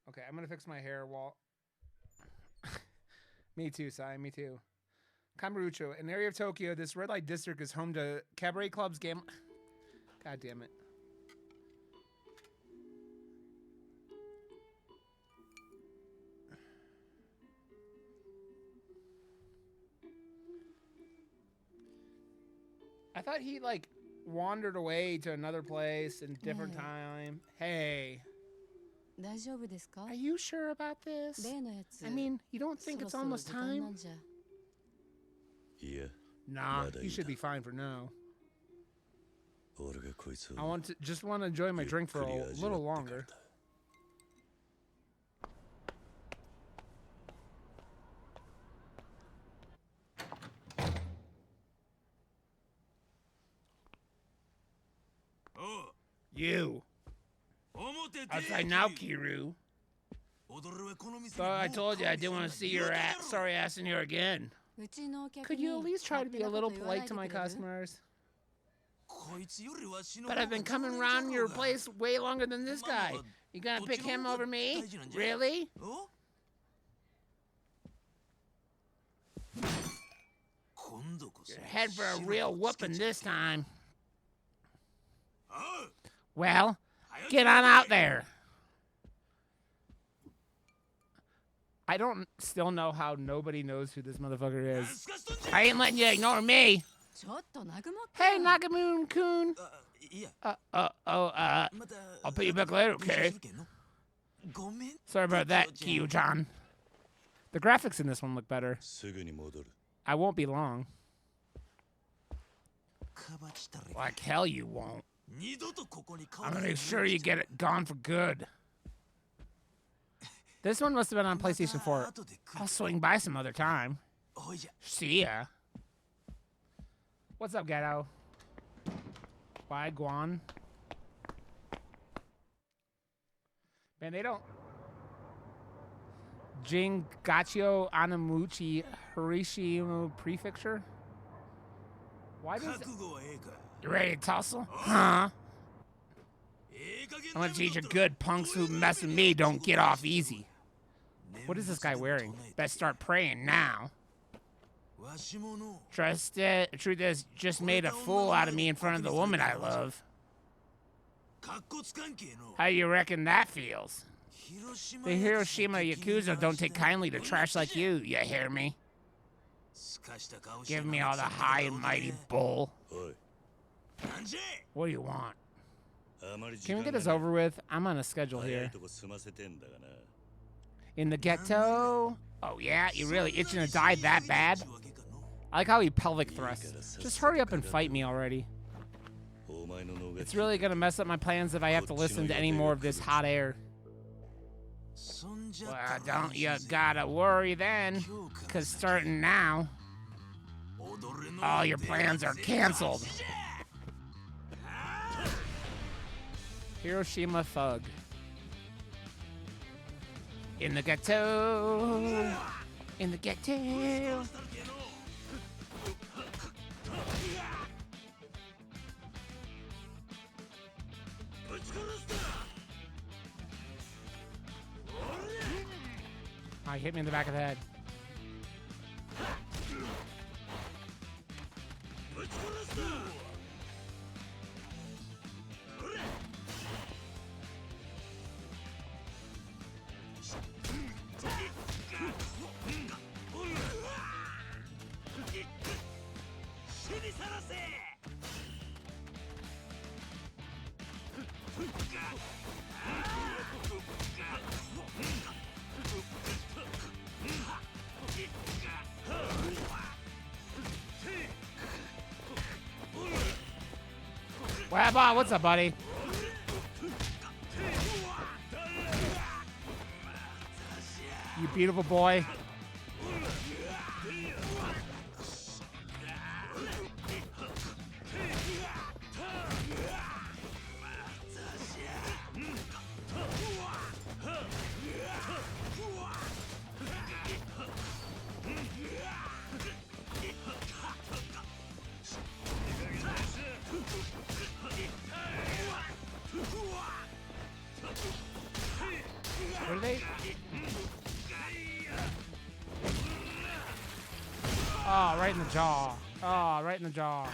Okay, I'm gonna fix my hair while. Me too, Sai. Me too. Kamurocho, an area of Tokyo, this red light district is home to cabaret clubs, God damn it. I thought he like wandered away to another place in different time. Hey. Are you sure about this? I mean, you don't think it's almost time? Yeah. Nah, you should be fine for now. I just want to enjoy my drink for a little longer. You. Outside now, Kiru. So I told you I didn't want to see your sorry ass in here again. Could you at least try to be a little polite to my customers? But I've been coming around your place way longer than this guy. You gonna pick him over me? Really? You're head for a real whooping this time. Well, get on out there. I don't still know how nobody knows who this motherfucker is. I ain't letting you ignore me. Hey, Nagamune-kun. I'll pay you back later, okay? Sorry about that, Kyu-chan. The graphics in this one look better. I won't be long. Like hell you won't. I'm gonna make sure you get it gone for good. This one must have been on PlayStation 4. I'll swing by some other time. See ya. What's up, Ghetto? Bye, Guan. Man, they don't... Jingachio Anamuchi Hiroshima Prefecture? Why does it... You ready to tussle? Huh? I'm gonna teach you good punks who mess with me don't get off easy. What is this guy wearing? Best start praying now. Truth is, just made a fool out of me in front of the woman I love. How you reckon that feels? The Hiroshima Yakuza don't take kindly to trash like you hear me? Give me all the high and mighty bull. What do you want? Can we get this over with? I'm on a schedule here. In the ghetto? Oh yeah? You really itching to die that bad? I like how he pelvic thrusts. Just hurry up and fight me already. It's really gonna mess up my plans if I have to listen to any more of this hot air. Well, don't you gotta worry then, cause starting now, all your plans are canceled. Hiroshima Thug. In the ghetto. In the ghetto. He hit me in the back of the head. What's up, buddy? You beautiful boy. What are they? Oh, right in the jaw. Oh, right in the jaw.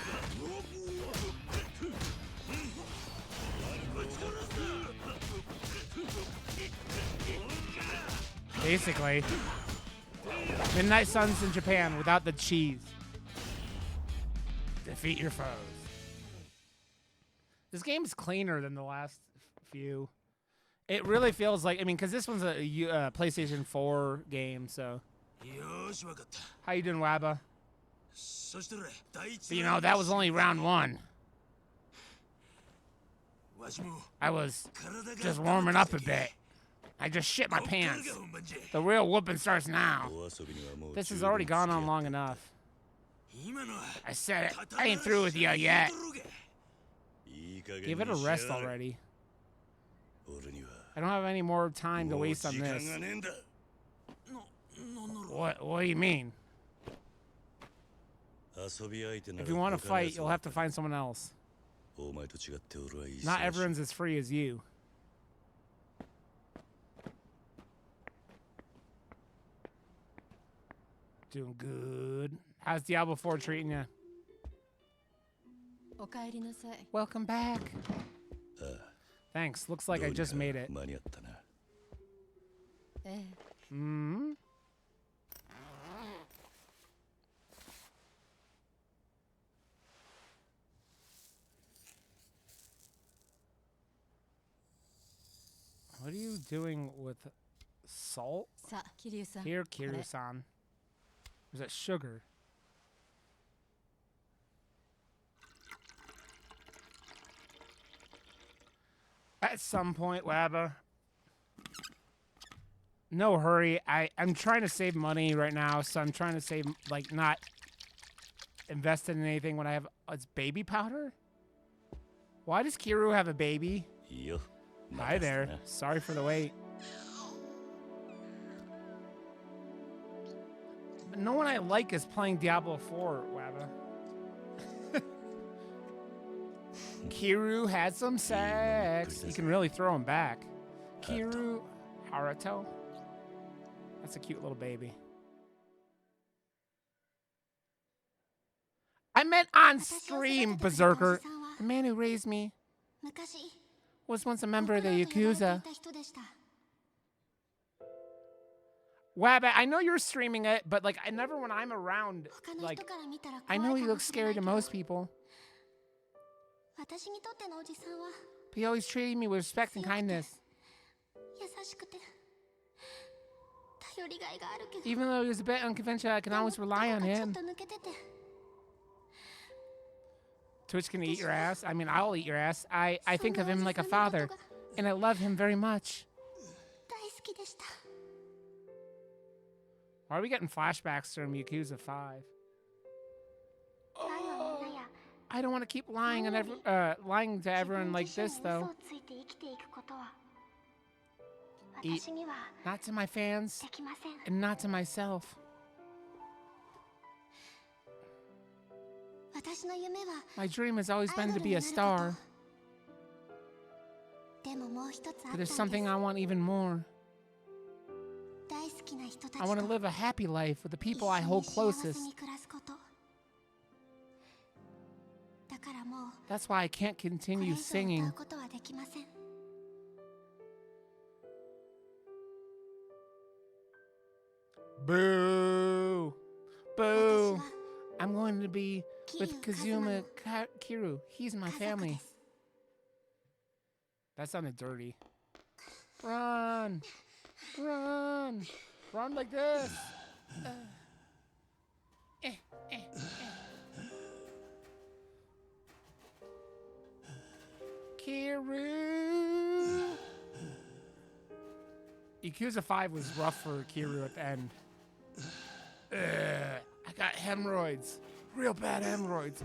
Basically. Midnight Suns in Japan without the cheese. Defeat your foes. This game's cleaner than the last few. It really feels like, I mean, because this one's a PlayStation 4 game, so. How you doing, Wabba? But, you know, that was only round 1. I was just warming up a bit. I just shit my pants. The real whooping starts now. This has already gone on long enough. I said it. I ain't through with you yet. Give it a rest already. I don't have any more time to waste on this. What do you mean? If you want to fight, you'll have to find someone else. Not everyone's as free as you. Doing good. How's Diablo 4 treating you? Welcome back. Thanks. Looks like I just made it. Hmm? What are you doing with salt? Here, Kiryu-san. Or is that sugar? At some point, Wabba. No hurry. I'm trying to save money right now, so I'm trying to save, like, not invest in anything when I have... it's baby powder? Why does Kiryu have a baby? Hi there. Sorry for the wait. But no one I like is playing Diablo 4, Wabba. Kiryu had some sex. You can really throw him back. Kiryu Haruto. That's a cute little baby. I meant on stream, Berserker. The man who raised me was once a member of the Yakuza. Wabba, I know you're streaming it, but like, I never, when I'm around, like, I know he looks scary to most people. But he always treated me with respect and kindness. Even though he was a bit unconventional, I can always rely on him. Twitch can eat your ass. I mean, I'll eat your ass. I think of him like a father, and I love him very much. Why are we getting flashbacks from Yakuza 5? Oh, I don't want to keep lying on lying to everyone like this, though. Not to my fans, and not to myself. My dream has always been to be a star. But there's something I want even more. I want to live a happy life with the people I hold closest. That's why I can't continue singing. Boo! Boo! I'm going to be with Kazuma Kiryu. He's my family. That sounded dirty. Run! Run! Run like this! Kiryu! Yakuza 5 was rough for Kiryu at the end. I got hemorrhoids. Real bad hemorrhoids.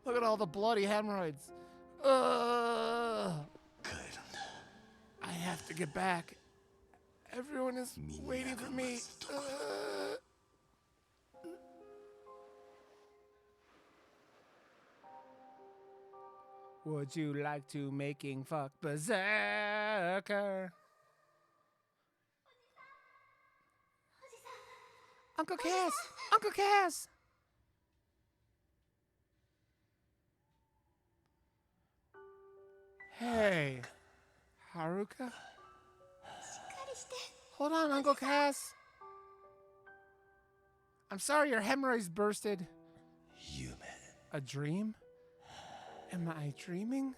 Look at all the bloody hemorrhoids. I have to get back. Everyone is waiting for me. Would you like to making fuck Berserker? Uncle Cass! Uncle Cass! Hey, Haruka? Hold on, Uncle Cass. I'm sorry your hemorrhoids bursted. A dream? Am I dreaming?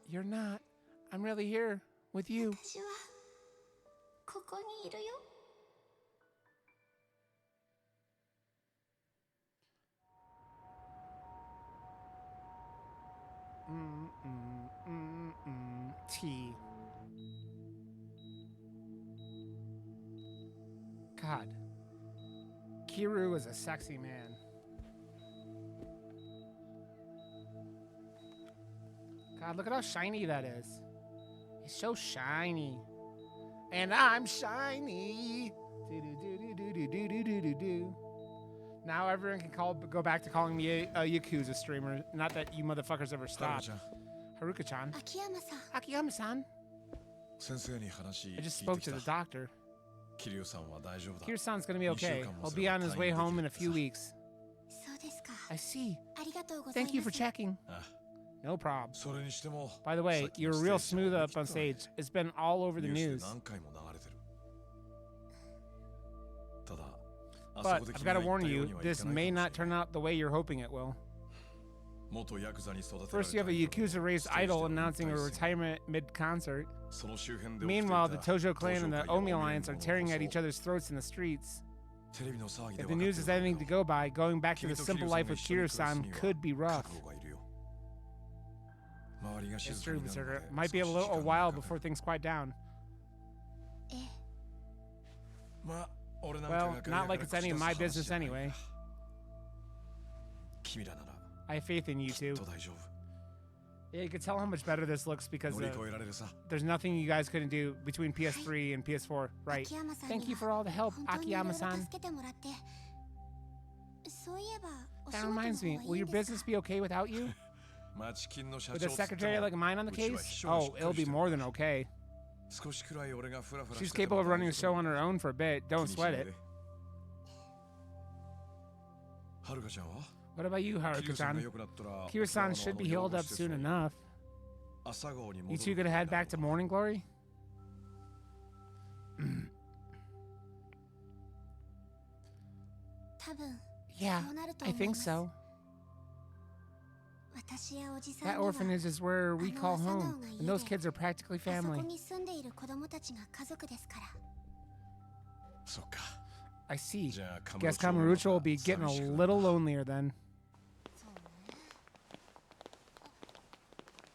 You're not. I'm really here with you. Tea. God. Kiru is a sexy man. God, look at how shiny that is. He's so shiny. And I'm shiny. Now everyone can go back to calling me a Yakuza streamer. Not that you motherfuckers ever stopped. Haruka-chan. Akiyama-san. I just spoke to the doctor. Kiryu-san's gonna be okay. He'll be on his way home in a few weeks. I see. Thank you for checking. No problem. By the way, you're real smooth up on stage. It's been all over the news. But I've got to warn you, this may not turn out the way you're hoping it will. First, you have a Yakuza-raised idol announcing a retirement mid-concert. Meanwhile, the Tojo clan and the Omi Alliance are tearing at each other's throats in the streets. If the news is anything to go by, going back to the simple life with Kiryu-san could be rough. It's true, Berserker. It might be a while before things quiet down. Well, not like it's any of my business anyway. I have faith in you two. Yeah, you can tell how much better this looks because there's nothing you guys couldn't do between PS3 and PS4. Right. Thank you for all the help, Akiyama-san. That reminds me, will your business be okay without you? With a secretary like mine on the case? Oh, it'll be more than okay. She's capable of running the show on her own for a bit. Don't sweat it. What about you, Haruka-san? Kiryu-san should be healed up soon enough. You two gonna head back to Morning Glory? Yeah, I think so. That orphanage is where we call home, and those kids are practically family. I see. Guess Kamurocho will be getting a little lonelier then.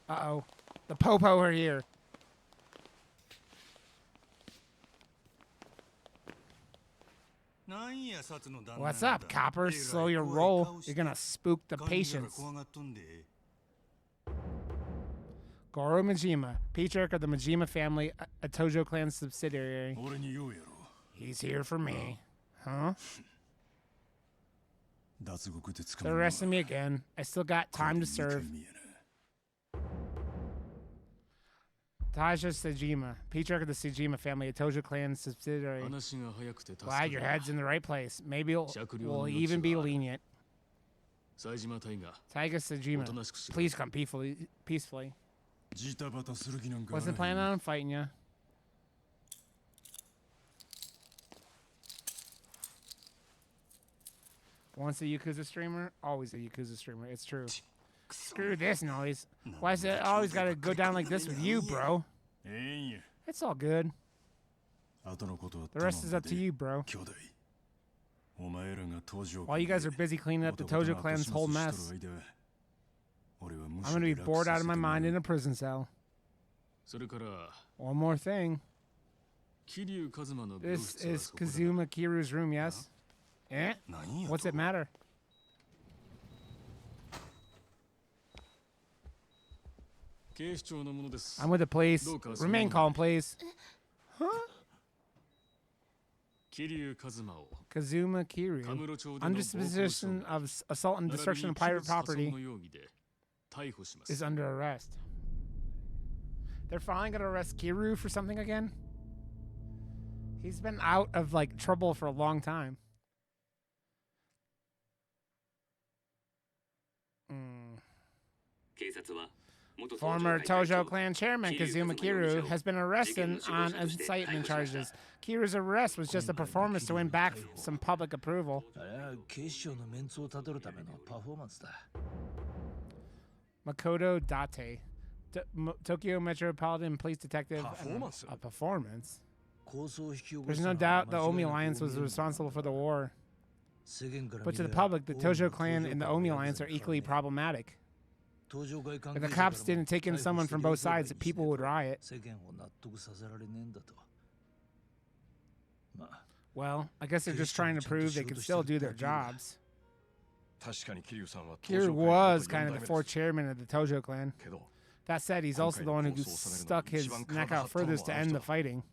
Uh-oh. The Popo are here. What's up, copper? Slow your roll. You're gonna spook the patients. Goro Majima, patriarch of the Majima family, a Tojo clan subsidiary. He's here for me. Huh? They're arresting me again. I still got time to serve. Taja Sejima, patriarch of the Sejima family, a Tojo clan subsidiary. Glad your head's in the right place. Maybe we'll even be lenient. Taiga Sejima, please come peacefully. Wasn't planning on fighting you. Once a Yakuza streamer, always a Yakuza streamer. It's true. Screw this noise. Why is it always gotta go down like this with you, bro? It's all good. The rest is up to you, bro. While you guys are busy cleaning up the Tojo clan's whole mess, I'm gonna be bored out of my mind in a prison cell. One more thing. This is Kazuma Kiru's room, yes? Eh? What's it matter? I'm with the police. Remain calm, please. Huh? Kazuma Kiryu. Under suspicion of assault and destruction of private property. is under arrest. They're finally gonna arrest Kiryu for something again? He's been out of, like, trouble for a long time. Former Tojo clan chairman Kazuma Kiryu has been arrested on incitement charges. Kiryu's arrest was just a performance to win back some public approval. Makoto Date, Tokyo Metropolitan Police Detective. A performance? There's no doubt the Omi Alliance was responsible for the war. But to the public, the Tojo clan and the Omi Alliance are equally problematic. If the cops didn't take in someone from both sides, people would riot. Well, I guess they're just trying to prove they can still do their jobs. Kiryu was kind of the fourth chairman of the Tojo clan. That said, he's also the one who stuck his neck out furthest to end the fighting.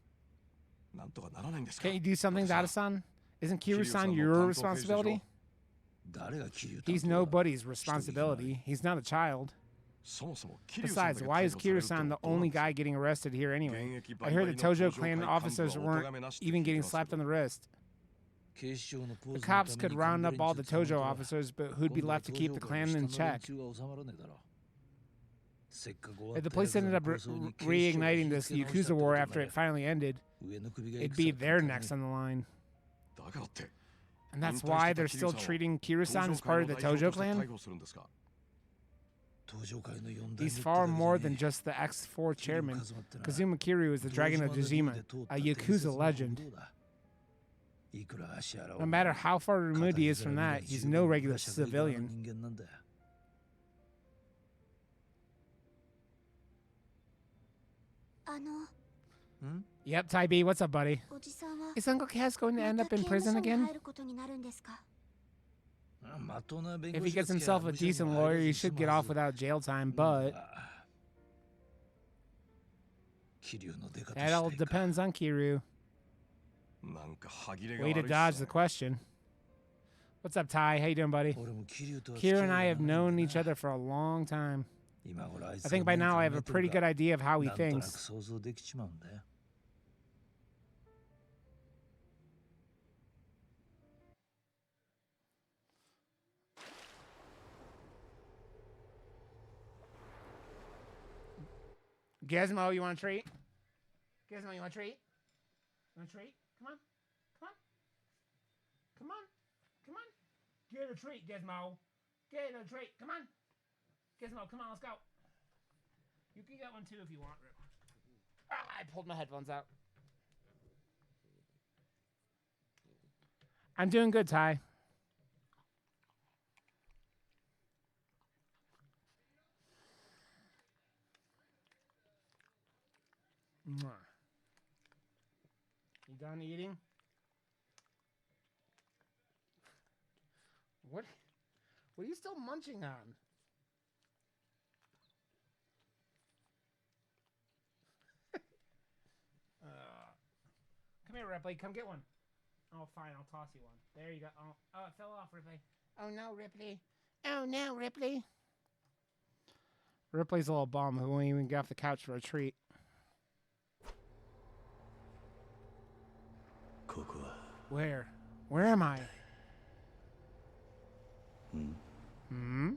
Can't you do something, Dada-san? Isn't Kiryu-san your responsibility? He's nobody's responsibility. He's not a child. Besides, why is Kiryu-san the only guy getting arrested here anyway? I heard the Tojo clan officers weren't even getting slapped on the wrist. The cops could round up all the Tojo officers, but who'd be left to keep the clan in check? If the police ended up reigniting this Yakuza war after it finally ended, it'd be their necks on the line. And that's why they're still treating Kiryu-san as part of the Tojo clan? He's far more than just the ex-4 chairman. Kazuma Kiryu is the Dragon of Dojima, a Yakuza legend. No matter how far removed he is from that, he's no regular civilian. Yep, Tai B, what's up, buddy? Is Uncle Kaz going to end up in prison again? If he gets himself a decent lawyer, he should get off without jail time, but that all depends on Kiryu. Way to dodge the question. What's up, Ty? How you doing, buddy? Kiryu and I have known each other for a long time. I think by now I have a pretty good idea of how he thinks. Gizmo, you want a treat? Gizmo, you want a treat? You want a treat? Come on. Come on. Come on. Come on. Get a treat, Gizmo. Get a treat. Come on. Gizmo, come on, let's go. You can get one too if you want, Rip. Ah, I pulled my headphones out. I'm doing good, Ty. You done eating? What are you still munching on? Come here, Ripley. Come get one. Oh, fine. I'll toss you one. There you go. Oh, it fell off, Ripley. Oh, no, Ripley. Oh, no, Ripley. Ripley's a little bum who won't even get off the couch for a treat. Where? Where am I? Hmm?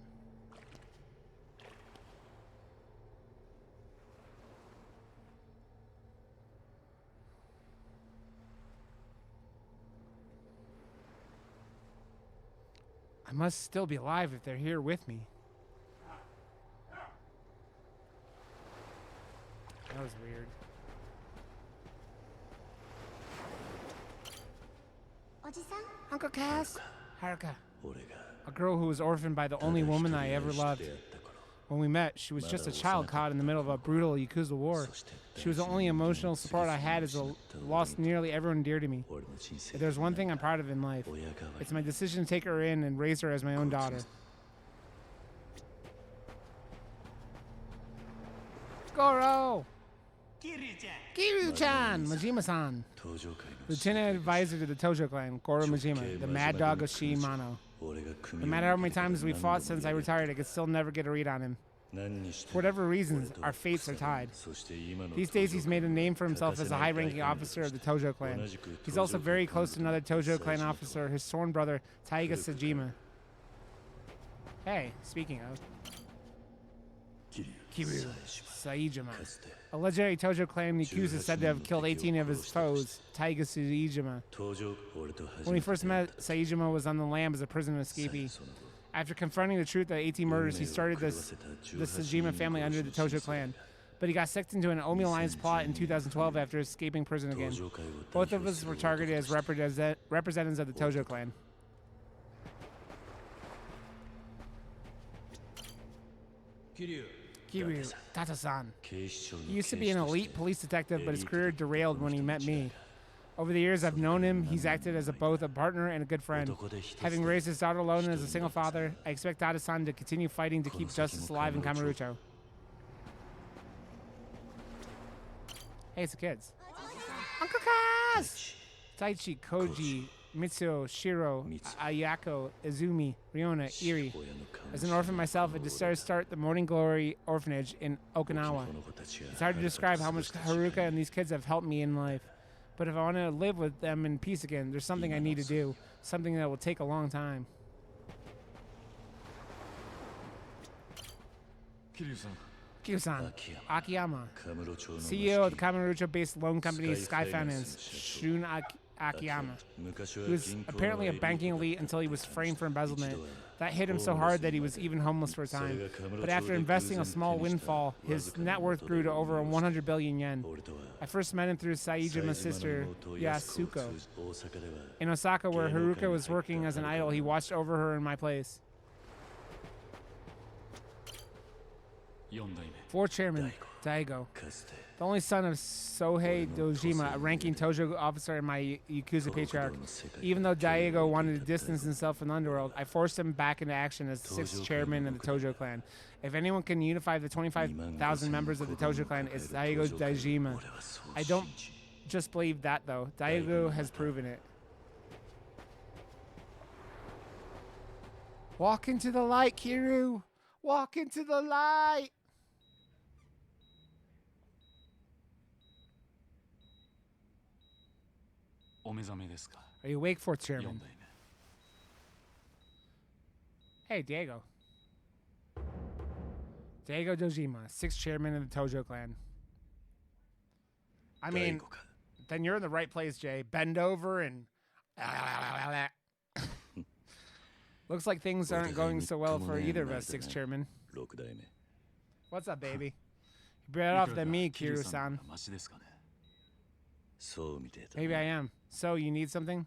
I must still be alive if they're here with me. That was weird. Uncle Cass? Haruka. A girl who was orphaned by the only woman I ever loved. When we met, she was just a child caught in the middle of a brutal Yakuza war. She was the only emotional support I had as I lost nearly everyone dear to me. If there's one thing I'm proud of in life, it's my decision to take her in and raise her as my own daughter. Goro! Kiryu-chan! Majima-san! Lieutenant advisor to the Tojo clan, Goro Majima, the mad dog of Shimano. No matter how many times we fought since I retired, I could still never get a read on him. For whatever reasons, our fates are tied. These days, he's made a name for himself as a high-ranking officer of the Tojo clan. He's also very close to another Tojo clan officer, his sworn brother, Taiga Sajima. Hey, speaking of... Kiryu Saejima. A legendary Tojo clan Yakuza said to have killed 18 of his foes, Taiga Saejima. When we first met, Saejima was on the lam as a prison escapee. After confronting the truth of 18 murders, he started the Sajima family under the Tojo clan. But he got sucked into an Omi Alliance plot in 2012 after escaping prison again. Both of us were targeted as representatives of the Tojo clan. Kiryu Tata-san. He used to be an elite police detective, but his career derailed when he met me. Over the years I've known him, he's acted as both a partner and a good friend. Having raised his daughter alone as a single father, I expect Tata-san to continue fighting to keep justice alive in Kamurocho. Hey, it's the kids. Uncle Kaz! Taichi, Koji, Mitsuo, Shiro, Ayako, Izumi, Riona, Iri. As an orphan myself, I decided to start the Morning Glory Orphanage in Okinawa. It's hard to describe how much Haruka and these kids have helped me in life. But if I want to live with them in peace again, there's something I need to do. Something that will take a long time. Kiryu-san, Akiyama, CEO of the Kamurocho-based loan company Sky Finance, Shun Akiyama. He was apparently a banking elite until he was framed for embezzlement. That hit him so hard that he was even homeless for a time. But after investing a small windfall, his net worth grew to over 100 billion yen. I first met him through Saejima's sister, Yasuko. In Osaka, where Haruka was working as an idol, he watched over her in my place. Fourth chairman, Daigo. The only son of Sohei Dojima, a ranking Tojo officer and my Yakuza patriarch. Even though Daigo wanted to distance himself from the underworld, I forced him back into action as the sixth chairman of the Tojo clan. If anyone can unify the 25,000 members of the Tojo clan, it's Daigo Dojima. I don't just believe that, though. Daigo has proven it. Walk into the light, Kiryu! Walk into the light! Are you awake, fourth chairman? Hey, Diego. Diego Dojima, sixth chairman of the Tojo clan. I mean, then you're in the right place, Jay. Bend over and... Looks like things aren't going so well for either of us, sixth chairman. What's up, baby? You're better off than me, Kiryu-san. Maybe I am. So, you need something?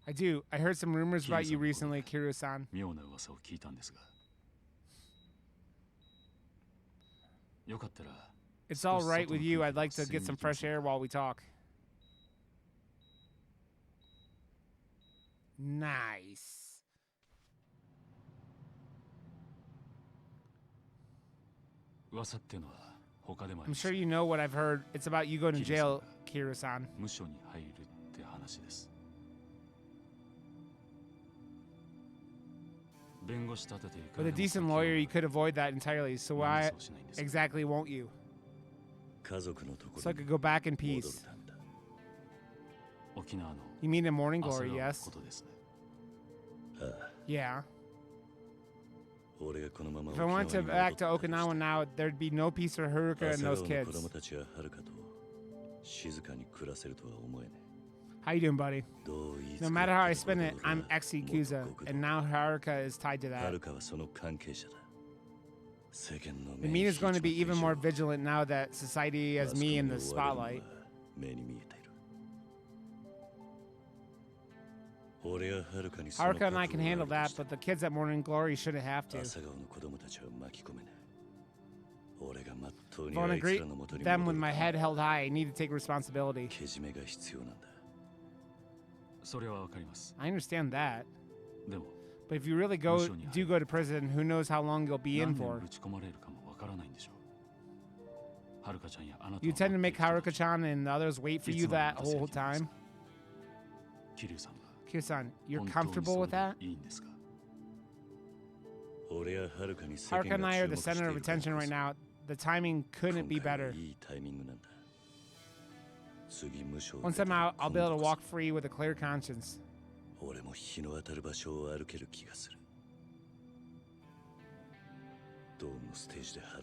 I do. I heard some rumors about you recently, Kiryu-san. It's all right with you. I'd like to get some fresh air while we talk. Nice. I'm sure you know what I've heard. It's about you going to jail, Kiryu-san. With a decent lawyer, you could avoid that entirely, so why exactly won't you? So I could go back in peace. You mean in Morning Glory, yes? Yeah. If I went back to Okinawa now, there'd be no peace for Haruka and those kids. How you doing, buddy? No matter how I spin it, I'm ex-Yakuza, and now Haruka is tied to that. The mean is going to be even more vigilant now that society has me in the spotlight. Haruka and I can handle that, but the kids at Morning Glory shouldn't have to. If I want to greet them with my head held high, I need to take responsibility. I understand that. But if you really do go to prison, who knows how long you'll be in for. You tend to make Haruka-chan and the others wait for you that whole time? Kiryu-san, you're comfortable with that? Haruka and I are the center of attention right now. The timing couldn't be better. Once I'm out, I'll be able to walk free with a clear conscience.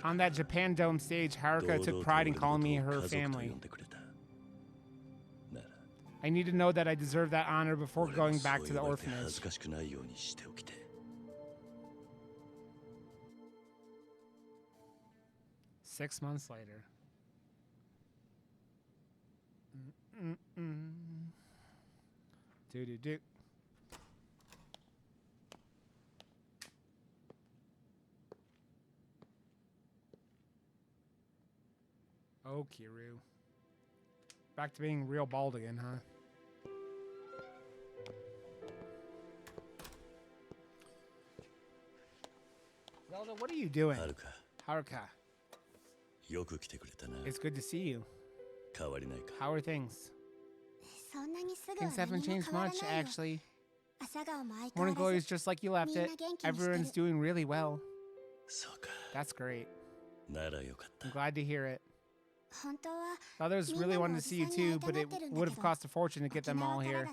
On that Japan Dome stage, Haruka took pride in calling me her family. I need to know that I deserve that honor before going back to the orphanage. 6 months later. Do. Oh, Kiryu. Back to being real bald again, huh? Zelda, what are you doing? Haruka. It's good to see you. How are things? Things haven't changed much, actually. Morning Glory is just like you left it. Everyone's doing really well. That's great. I'm glad to hear it. The others really wanted to see you too, but it would have cost a fortune to get them all here.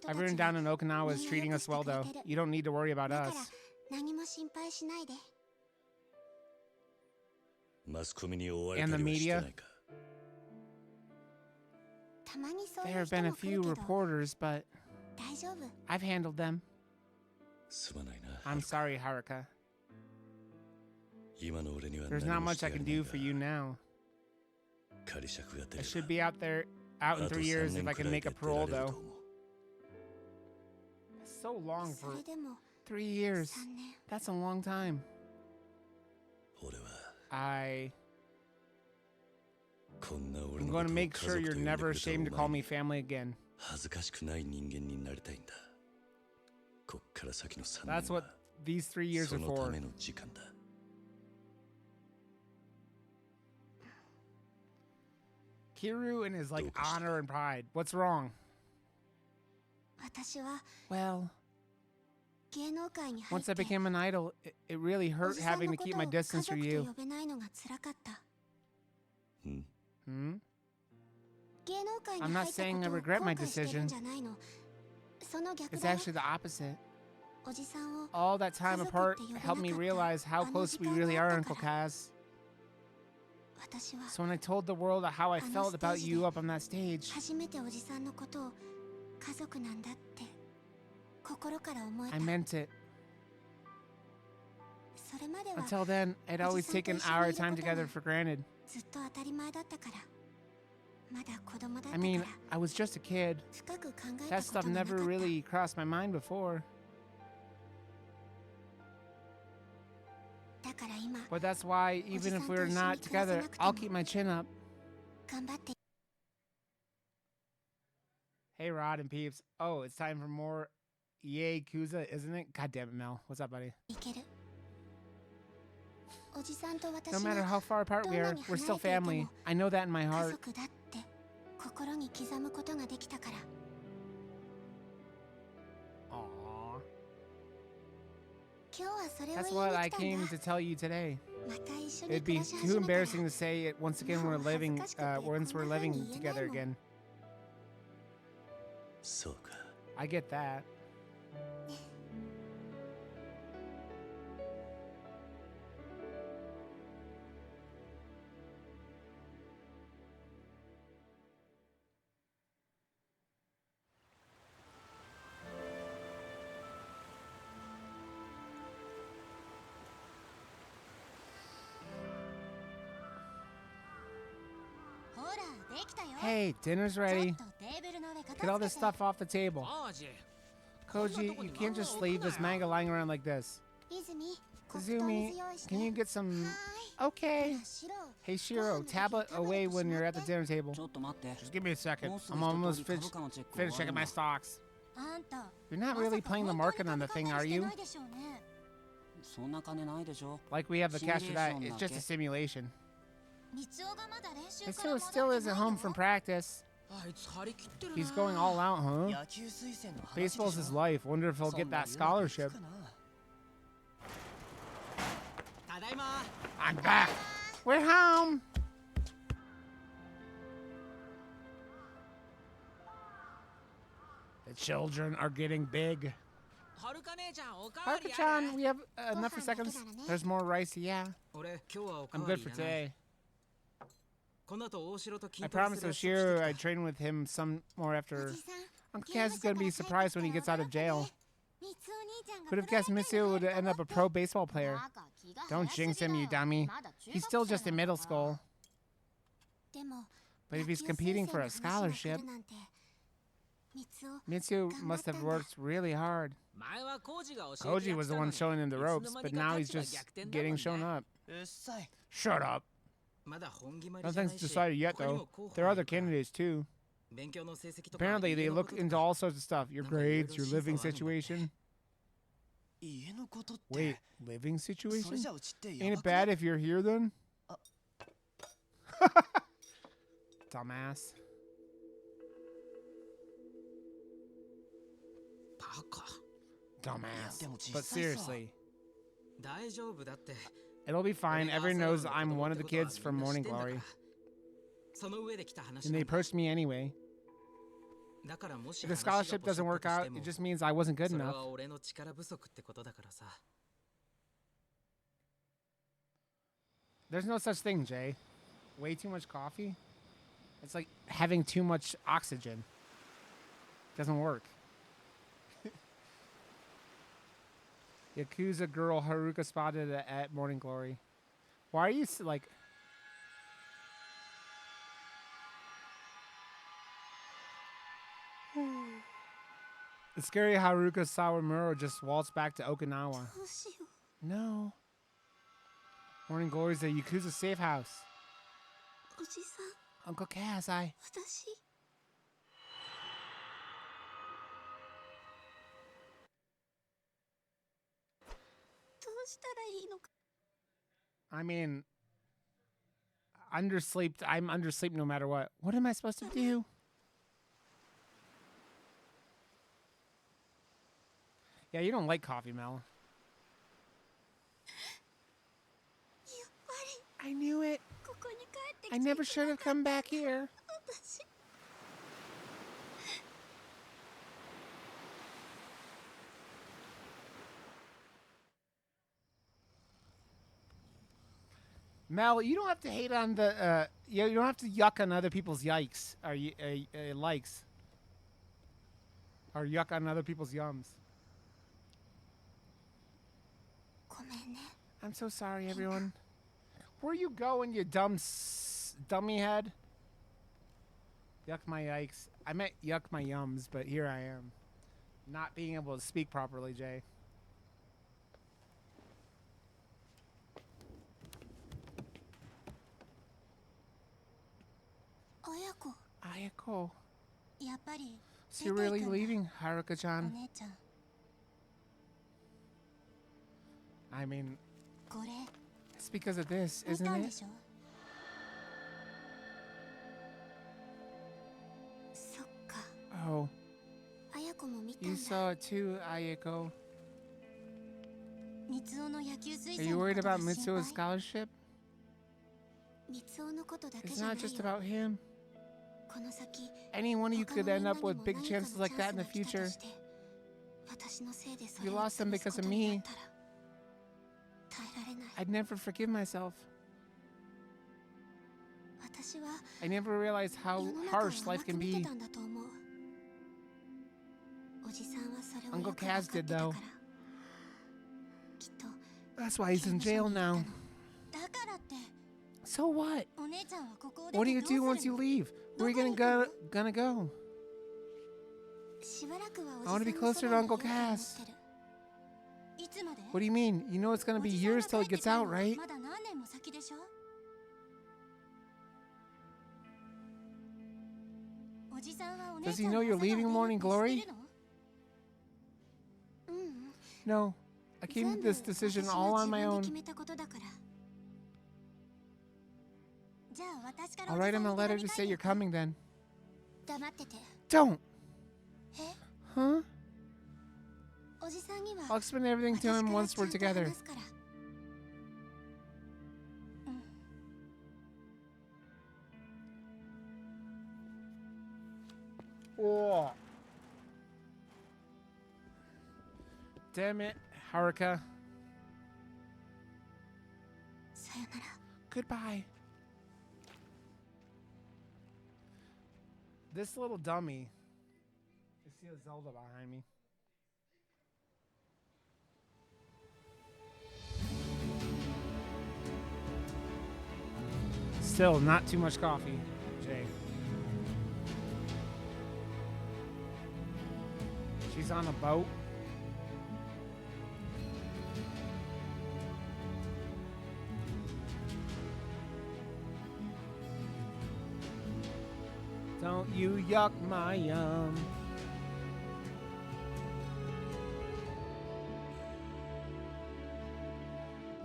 Everyone down in Okinawa is treating us well, though. You don't need to worry about us. And the media? There have been a few reporters, but I've handled them. I'm sorry, Haruka. There's not much I can do for you now. I should be out in 3 years if I can make a parole, though. It's so long for 3 years. That's a long time. I'm going to make sure you're never ashamed to call me family again. That's what these 3 years are for. Kiryu and his honor and pride. What's wrong? Well, once I became an idol, it really hurt having to keep my distance from you. I'm not saying I regret my decision. It's actually the opposite. All that time apart helped me realize how close we really are, Uncle Kaz. So when I told the world how I felt about you up on that stage, I meant it. Until then, I'd always taken our time together for granted. I mean, I was just a kid. That stuff never really crossed my mind before. But that's why, even if we're not together, I'll keep my chin up. Hey, Rod and Peeps. Oh, it's time for more Yakuza, isn't it? God damn it, Mel. What's up, buddy? No matter how far apart we are, we're still family. I know that in my heart. Aww. That's what I came to tell you today. It'd be too embarrassing to say it once again once we're living together again. I get that. Hey, dinner's ready. Get all this stuff off the table. Koji, you can't just leave this manga lying around like this. Izumi, can you get some... Okay. Hey, Shiro, tablet away when you're at the dinner table. Just give me a second. I'm almost finished checking my stocks. You're not really playing the market on the thing, are you? Like we have the cash for that. It's just a simulation. Mitsuo still isn't home from practice. He's going all out, huh? Baseball's his life. Wonder if he'll get that scholarship. I'm back. We're home. The children are getting big. Haruka-chan, we have enough for seconds. There's more rice, yeah. I'm good for today. I promised Oshiro I'd train with him some more after. Uncle Kaz is going to be surprised when he gets out of jail. Could have guessed Mitsuo would end up a pro baseball player. Don't jinx him, you dummy. He's still just in middle school. But if he's competing for a scholarship, Mitsuo must have worked really hard. Koji was the one showing him the ropes, but now he's just getting shown up. Shut up. Nothing's decided yet, though. There are other candidates, too. Apparently, they look into all sorts of stuff. Your grades, your living situation. Wait, living situation? Ain't it bad if you're here, then? Dumbass. Dumbass. But seriously. It'll be fine. Everyone knows I'm one of the kids from Morning Glory. And they approached me anyway. If the scholarship doesn't work out, it just means I wasn't good enough. There's no such thing, Jay. Way too much coffee? It's like having too much oxygen. Doesn't work. Yakuza girl Haruka spotted at Morning Glory. Why are you like... It's scary Haruka Sawamura just waltzed back to Okinawa. No. Morning Glory's a Yakuza safe house. Uncle Kaz, I mean, undersleep. I'm undersleep no matter what. What am I supposed to do? Yeah, you don't like coffee, Mel. I knew it. I never should have come back here. Mel, you don't have to hate on the, you don't have to yuck on other people's yikes, or likes. Or yuck on other people's yums. I'm so sorry, everyone. Where you going, you dummy head? Yuck my yikes. I meant yuck my yums, but here I am. Not being able to speak properly, Jay. Ayako. So you're really leaving, Haruka-chan? I mean, it's because of this, isn't it? Oh. You saw it too, Ayako. Are you worried about Mitsuo's scholarship? It's not just about him. Any one of you could end up with big chances like that in the future. You lost them because of me. I'd never forgive myself. I never realized how harsh life can be. Uncle Kaz did, though. That's why he's in jail now. So what? What do you do once you leave? Where are you gonna go? I want to be closer to Uncle Kaz. What do you mean? You know it's gonna be years till he gets out, right? Does he know you're leaving Morning Glory? No. I came to this decision all on my own. I'll write him a letter to say you're coming then. Don't. Huh? I'll explain everything to him once we're together. Oh. Damn it, Haruka. Goodbye. This little dummy. I see a Zelda behind me. Still, not too much coffee, Jay. She's on a boat. Don't you yuck my yum.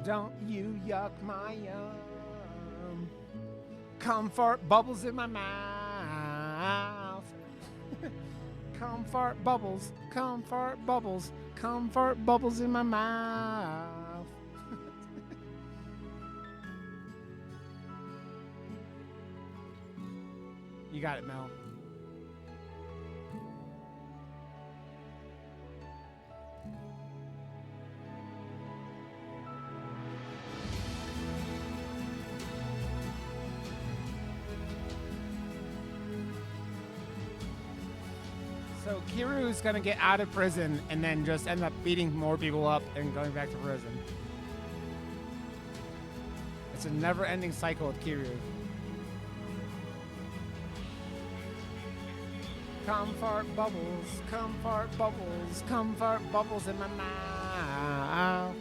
Don't you yuck my yum. Comfort bubbles in my mouth. Comfort bubbles, comfort bubbles, comfort bubbles in my mouth. You got it, Mel. So Kiru's gonna get out of prison and then just end up beating more people up and going back to prison. It's a never-ending cycle with Kiryu. Comfort bubbles, comfort bubbles, comfort bubbles in my mouth.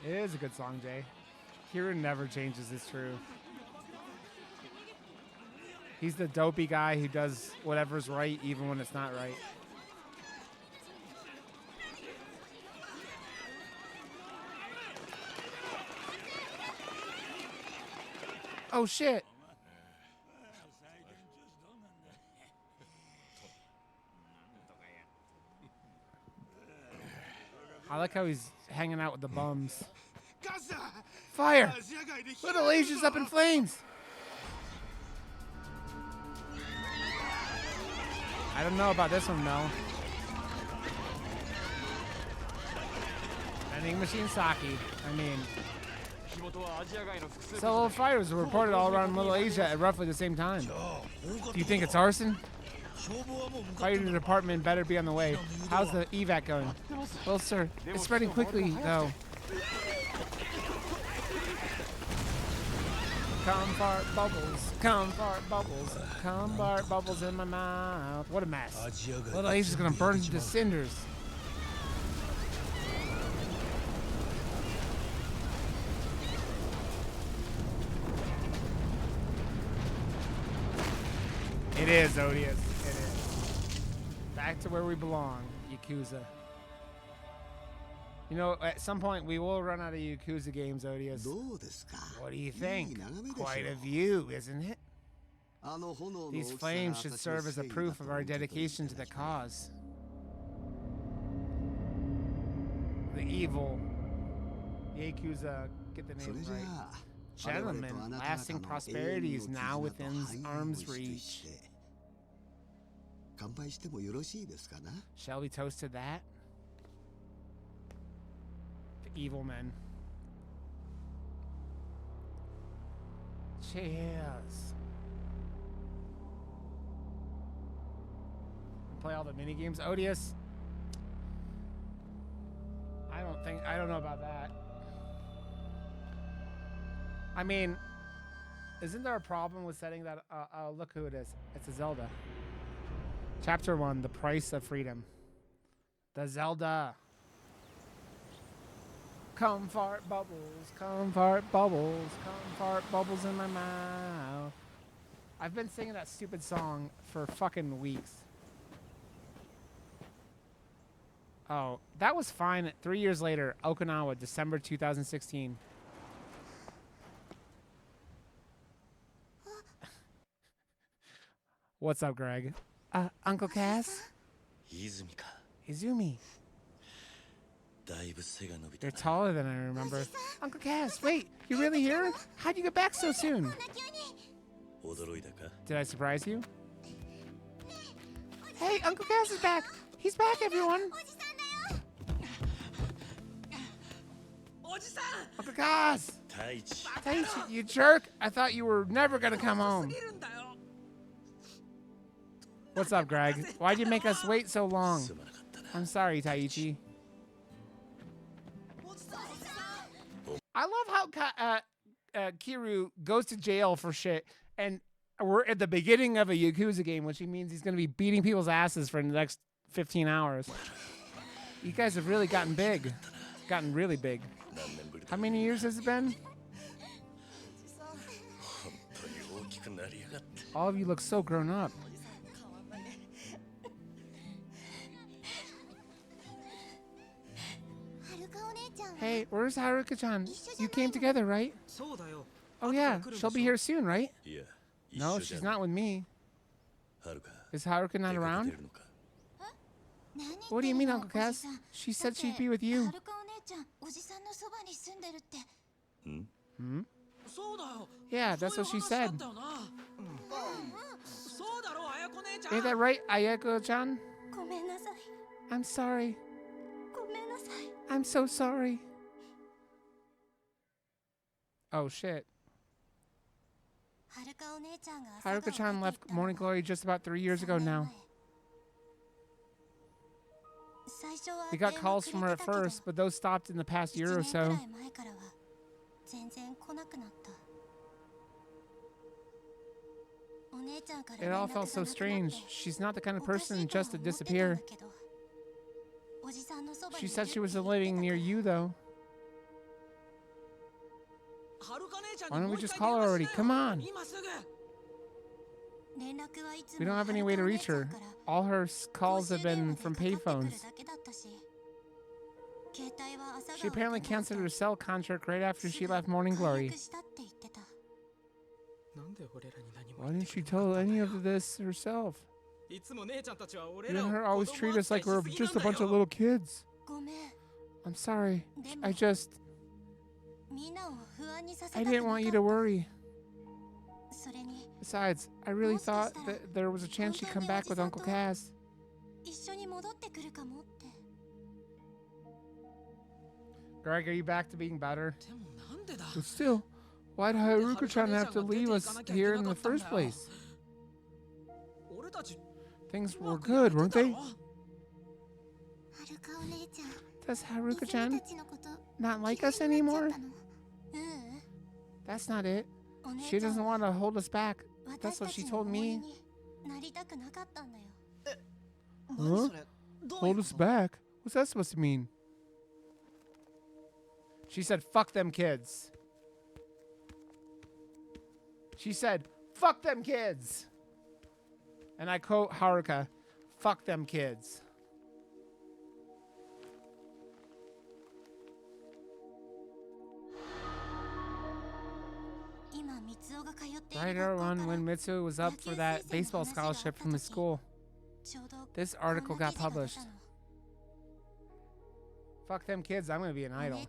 It is a good song, Jay. Kiryu never changes, it's true. He's the dopey guy who does whatever's right even when it's not right. Oh shit. I like how he's hanging out with the bums. Fire! Little Asia's up in flames! I don't know about this one, Mel. Vending machine sake. I mean... Several fires were reported all around Little Asia at roughly the same time. Do you think it's arson? Fire department better be on the way. How's the evac going? Well, sir, it's spreading quickly, though. Comfort bubbles, comfort bubbles, comfort bubbles in my mouth. What a mess. Little Asia's gonna burn to cinders. It is, Odious. It is. Back to where we belong, Yakuza. You know, at some point we will run out of Yakuza games, Odious. What do you think? Quite a view, isn't it? These flames should serve as a proof of our dedication to the cause. The evil Yakuza, get the name right. Gentlemen, lasting prosperity is now within arm's reach. Shall we toast to that? The evil men. Cheers. Play all the mini games. Odious. I don't know about that. I mean, isn't there a problem with setting that? Look who it is. It's a Zelda. Chapter 1, The Price of Freedom. The Zelda. Comfort bubbles, comfort bubbles, comfort bubbles in my mouth. I've been singing that stupid song for fucking weeks. Oh, that was fine. 3 years later, Okinawa, December 2016. What's up, Greg? Uncle Cass? Izumi. You're taller than I remember. Uncle Cass, wait, you really here? How'd you get back so soon? Did I surprise you? Hey, Uncle Cass is back. He's back, everyone. Uncle Cass! Taichi, you jerk! I thought you were never gonna come home. What's up, Greg? Why'd you make us wait so long? I'm sorry, Taichi. I love how Kiryu goes to jail for shit, and we're at the beginning of a Yakuza game, which means he's going to be beating people's asses for the next 15 hours. You guys have really gotten big. Gotten really big. How many years has it been? All of you look so grown up. Hey, where's Haruka-chan? You came together, right? Oh yeah, she'll be here soon, right? No, she's not with me. Is Haruka not around? What do you mean, Uncle Cass? She said she'd be with you. Hmm? Yeah, that's what she said. Ain't that right, Ayako-chan? I'm sorry. I'm so sorry. Oh, shit. Haruka-chan left Morning Glory just about 3 years ago now. We got calls from her at first, but those stopped in the past year or so. It all felt so strange. She's not the kind of person just to disappear. She said she was living near you, though. Why don't we just call her already? Come on. We don't have any way to reach her. All her calls have been from payphones. She apparently canceled her cell contract right after she left Morning Glory. Why didn't she tell any of this herself? You and her always treat us like we're just a bunch of little kids. I'm sorry. I didn't want you to worry. Besides, I really thought that there was a chance she'd come back with Uncle Cass. Greg, are you back to being better? But still, why'd Haruka-chan have to leave us here in the first place? Things were good, weren't they? Does Haruka-chan not like us anymore? That's not it. She doesn't want to hold us back. That's what she told me. Huh? Hold us back? What's that supposed to mean? She said, fuck them kids. She said, fuck them kids. And I quote Haruka, fuck them kids. Right around when Mitsuo was up for that baseball scholarship from his school, this article got published. Fuck them kids, I'm gonna be an idol.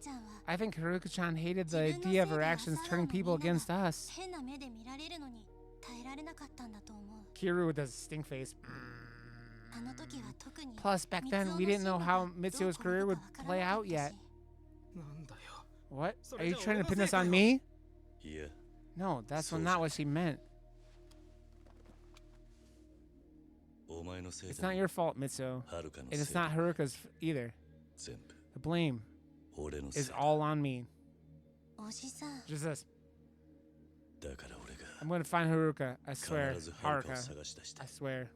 I think Haruka-chan hated the idea of her actions turning people against us. Kiryu with a stink face. Plus, back then, we didn't know how Mitsuo's career would play out yet. What? Are you trying to pin this on me? Yeah. No, that's not what she meant. It's not your fault, Mitsuo. And it's not Haruka's either. The blame is all on me. Just this. I'm going to find Haruka. I swear. Haruka. I swear.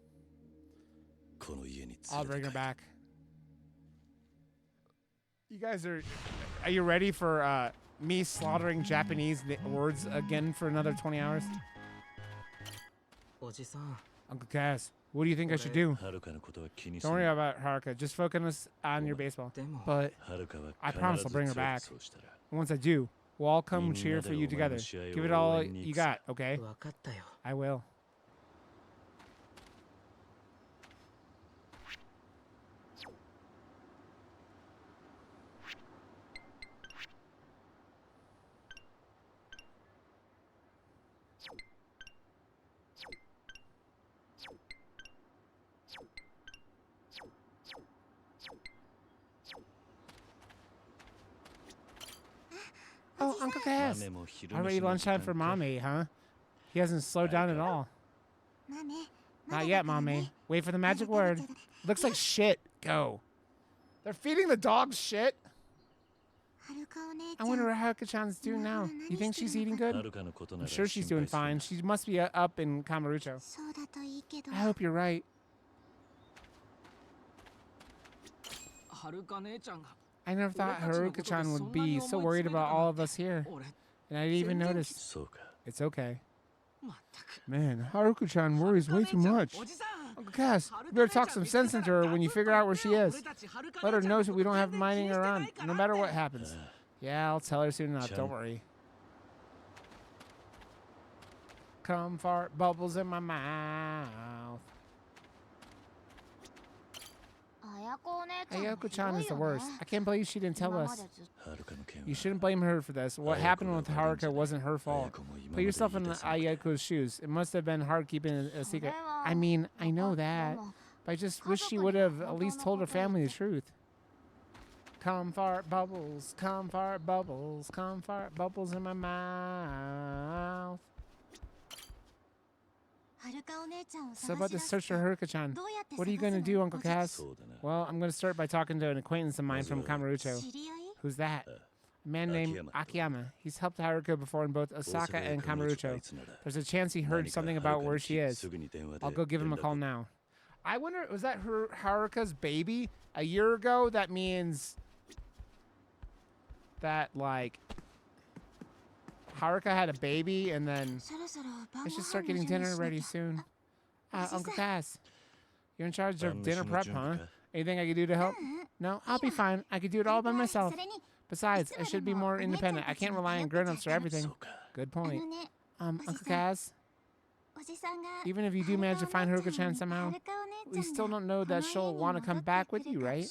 I'll bring her back. You guys are you ready for me slaughtering Japanese words again for another 20 hours? Uncle Cass, What do you think I should do? Don't worry about Haruka. Just focus on your baseball. But I promise I'll bring her back. And once I do, we'll all come cheer for you together. Give it all you got, okay? I will. Oh, Uncle Cass. Already lunchtime for Mommy, huh? He hasn't slowed down at all. Not yet, Mommy. Wait for the magic word. Looks like shit. Go. They're feeding the dogs shit. I wonder what Haruka-chan's doing now. You think she's eating good? I'm sure she's doing fine. She must be up in Kamurocho. I hope you're right. I never thought Haruka-chan would be so worried about all of us here. And I didn't even notice. It's okay. Man, Haruka-chan worries way too much. Uncle Cass, you better talk some sense into her when you figure out where she is. Let her know that we don't have minding her around, no matter what happens. Yeah, I'll tell her soon enough, don't worry. Come fart bubbles in my mouth. Ayako-chan is the worst. I can't believe she didn't tell us. You shouldn't blame her for this. What happened with Haruka wasn't her fault. Put yourself in Ayako's shoes. It must have been hard keeping it a secret. I mean, I know that. But I just wish she would have at least told her family the truth. Come fart bubbles, come fart bubbles, come fart bubbles in my mouth. So about the search for Haruka-chan. What are you going to do, Uncle Cass? Well, I'm going to start by talking to an acquaintance of mine from Kamurocho. Who's that? A man named Akiyama. He's helped Haruka before in both Osaka and Kamurocho. There's a chance he heard something about where she is. I'll go give him a call now. I wonder, was that Haruka's baby a year ago? That means that, like, Haruka had a baby, and then I should start getting dinner ready soon. Uncle Cass, you're in charge of dinner prep, huh? Anything I can do to help? No, I'll be fine. I could do it all by myself. Besides, I should be more independent. I can't rely on grown-ups for everything. Good point. Uncle Cass, even if you do manage to find Haruka-chan somehow, we still don't know that she'll want to come back with you, right?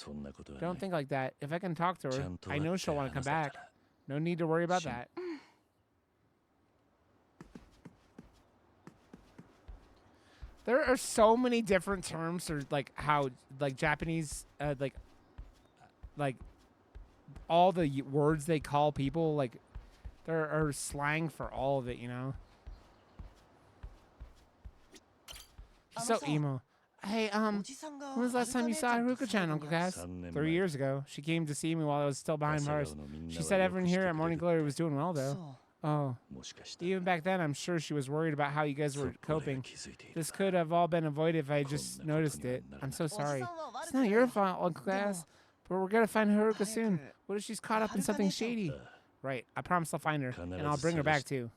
Don't think like that. If I can talk to her, I know she'll want to come back. No need to worry about that. There are so many different terms for like how like Japanese like all the words they call people, like there are slang for all of it, you know. She's so emo. Hey, when was the last time you saw Haruka-chan, Uncle Cass? 3 years ago. She came to see me while I was still behind bars. She said everyone here at Morning Glory was doing well, though. Oh. Even back then, I'm sure she was worried about how you guys were coping. This could have all been avoided if I just noticed it. I'm so sorry. It's not your fault, Uncle Cass. But we're going to find Haruka soon. What if she's caught up in something shady? Right. I promise I'll find her, and I'll bring her back, too.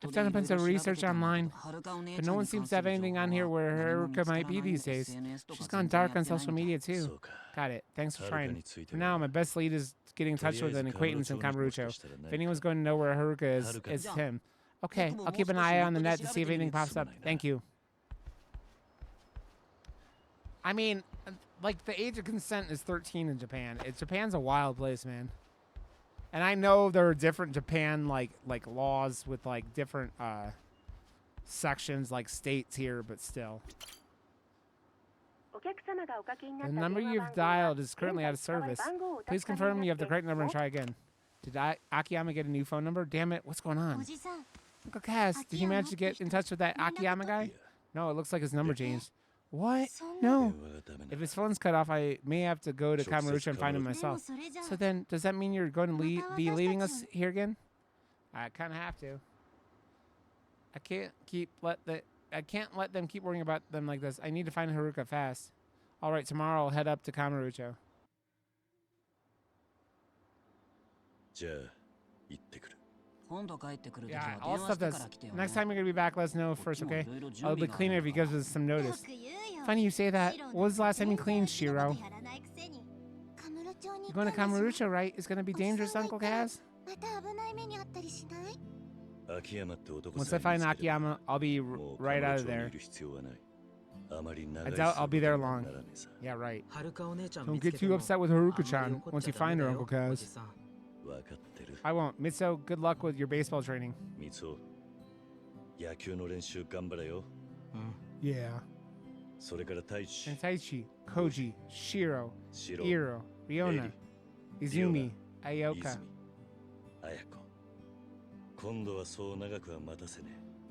I've done a bunch of research online, but no one seems to have anything on here where Haruka might be these days. She's gone dark on social media, too. Got it. Thanks for trying. For now, my best lead is getting in touch with an acquaintance in Kamurocho. If anyone's going to know where Haruka is, it's him. Okay, I'll keep an eye on the net to see if anything pops up. Thank you. I mean, like, the age of consent is 13 in Japan. Japan's a wild place, man. And I know there are different Japan like laws with like different sections like states here, but still. The number you've dialed is currently out of service. Please confirm you have the correct number and try again. Did Akiyama get a new phone number? Damn it, what's going on? Uncle Cass, did he manage to get in touch with that Akiyama guy? No, it looks like his number changed. What? No. If his phone's cut off, I may have to go to Kamurocho and find him myself. So then, does that mean you're going to be leaving us here again? I kind of have to. I can't let them keep worrying about them like this. I need to find Haruka fast. All right, tomorrow I'll head up to Kamurocho. Yeah, all stuff that's... Next time you're gonna be back, let us know first, okay? I'll be cleaner if he gives us some notice. Funny you say that. When was the last time you cleaned, Shiro? You're going to Kamurocho, right? It's gonna be dangerous, Uncle Kaz? Once I find Akiyama, I'll be right out of there. I doubt I'll be there long. Yeah, right. Don't get too upset with Haruka-chan once you find her, Uncle Kaz. I won't. Mitsuo, good luck with your baseball training. Yeah. And Taichi, Koji, Shiro, Iro, Riona, Izumi, Ayoka. I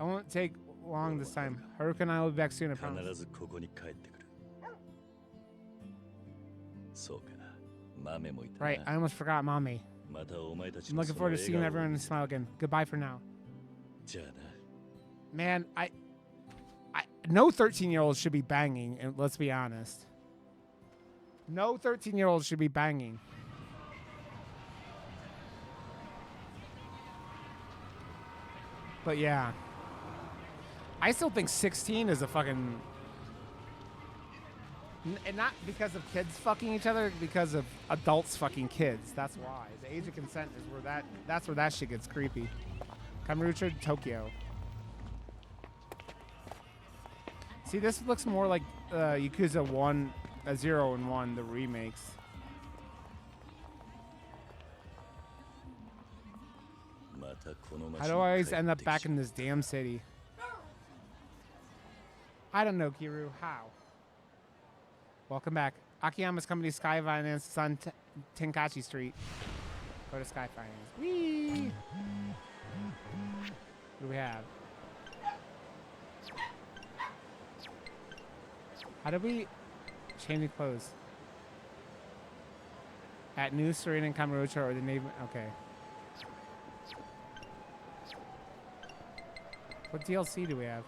won't take long this time. Haruka and I will be back soon, I promise. Right, I almost forgot Mame. I'm looking forward to seeing everyone and smile again. Goodbye for now. Man, no 13-year-olds should be banging, and let's be honest. No 13-year-olds should be banging. But yeah. I still think 16 is a fucking... And not because of kids fucking each other, because of adults fucking kids. That's why. The age of consent is where that's where that shit gets creepy. Kamurocho, Tokyo. See, this looks more like Yakuza 1, 0 and 1, the remakes. How do I always end up back in this damn city? I don't know, Kiru. How? Welcome back. Akiyama's company Sky Finance is on Tenkachi Street. Go to Sky Finance. Whee! What do we have? How do we change clothes? At New Serena and Kamurocho or the neighbor? Okay. What DLC do we have?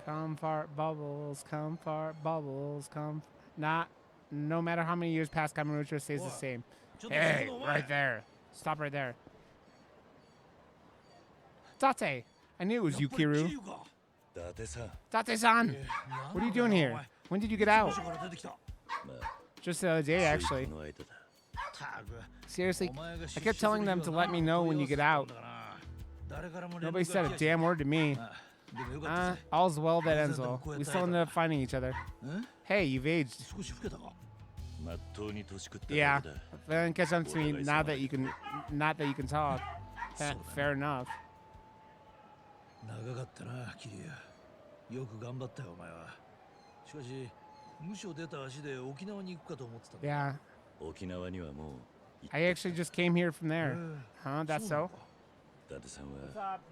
Come fart bubbles, come fart bubbles, come. No matter how many years pass, Kamurocho stays the same. Hey, right there. Stop right there. Date, I knew it was you, Kiru. Date-san, what are you doing here? When did you get out? Just the other day, actually. Seriously, I kept telling them to let me know when you get out. Nobody said a damn word to me. All's well that ends well. We still ended up finding each other. Hey, you've aged. Yeah, then catch up to me now that you can. Not that you can talk. Fair enough. Yeah. I actually just came here from there. Huh? That's so? What's up?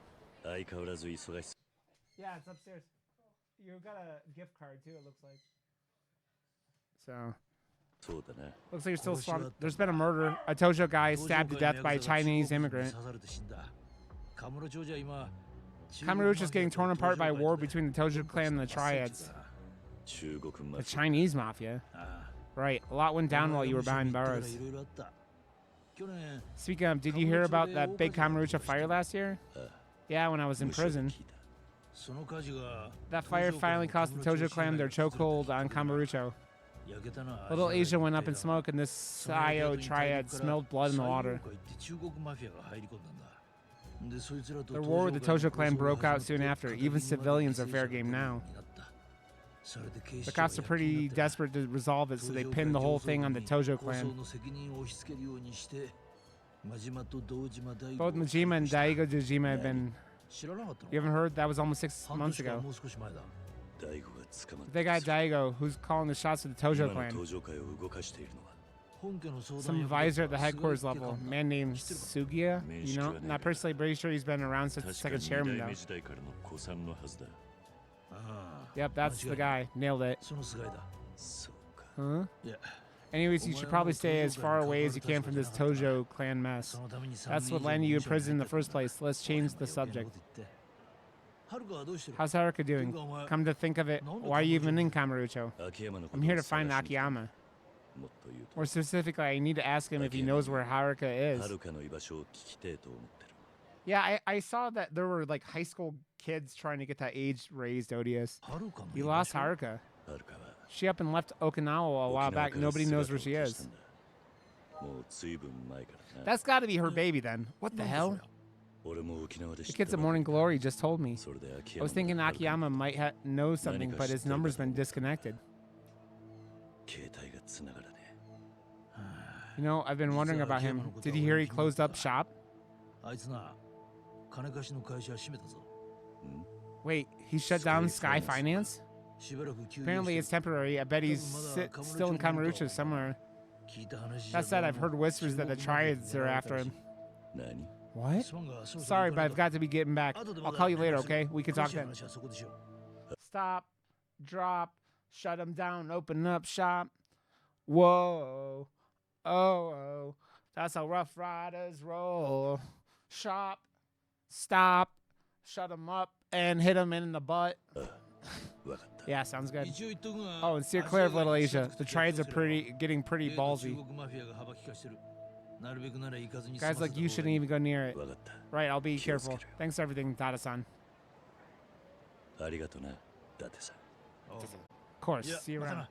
Yeah, it's upstairs. You got a gift card too, it looks like. So. Looks like you're still swamped. There's been a murder. A Tojo guy stabbed to death by a Chinese immigrant. Kamurocho is getting torn apart by a war between the Tojo clan and the Triads. The Chinese mafia. Right, a lot went down while you were behind bars. Speaking of, did you hear about that big Kamurocho fire last year? Yeah, when I was in prison. That fire finally cost the Tojo clan their chokehold on Kamurocho. Little Asia went up in smoke and this Sayo triad smelled blood in the water. The war with the Tojo clan broke out soon after. Even civilians are fair game now. The cops are pretty desperate to resolve it, so they pinned the whole thing on the Tojo clan. Both Majima and Daigo Dojima have been... You haven't heard? That was almost 6 months ago. They got Daigo, who's calling the shots for the Tojo clan. Some advisor at the headquarters level, a man named Sugiya. You know, not personally pretty sure he's been around since the second chairman, though. Yep, that's the guy. Nailed it. Huh? Anyways, you should probably stay as far away as you can from this Tojo clan mess. That's what landed you in prison in the first place. Let's change the subject. How's Haruka doing? Come to think of it, why are you even in Kamurocho? I'm here to find Akiyama. More specifically, I need to ask him if he knows where Haruka is. Yeah, I saw that there were like high school kids trying to get that age raised, ODS. We lost Haruka. She up and left Okinawa a while back. Nobody knows where she is. That's got to be her baby then. What the hell? The kids at Morning Glory just told me. I was thinking Akiyama might know something, but his number's been disconnected. You know, I've been wondering about him. Did you hear he closed up shop? Wait, he shut down Sky Finance? Apparently it's temporary. I bet he's still in Kamurocho somewhere. That said, I've heard whispers that the Triads are after him. What? Sorry, but I've got to be getting back. I'll call you later, okay? We can talk then. Stop, drop, shut him down, open up shop. Whoa, oh, that's how Rough Riders roll. Shop, stop, shut him up, and hit him in the butt. Yeah, sounds good. Oh, and steer clear of Little Asia. The Triads are getting pretty ballsy. Guys like you shouldn't even go near it. Right, I'll be careful. Thanks for everything, Data-san. Of course, see you around.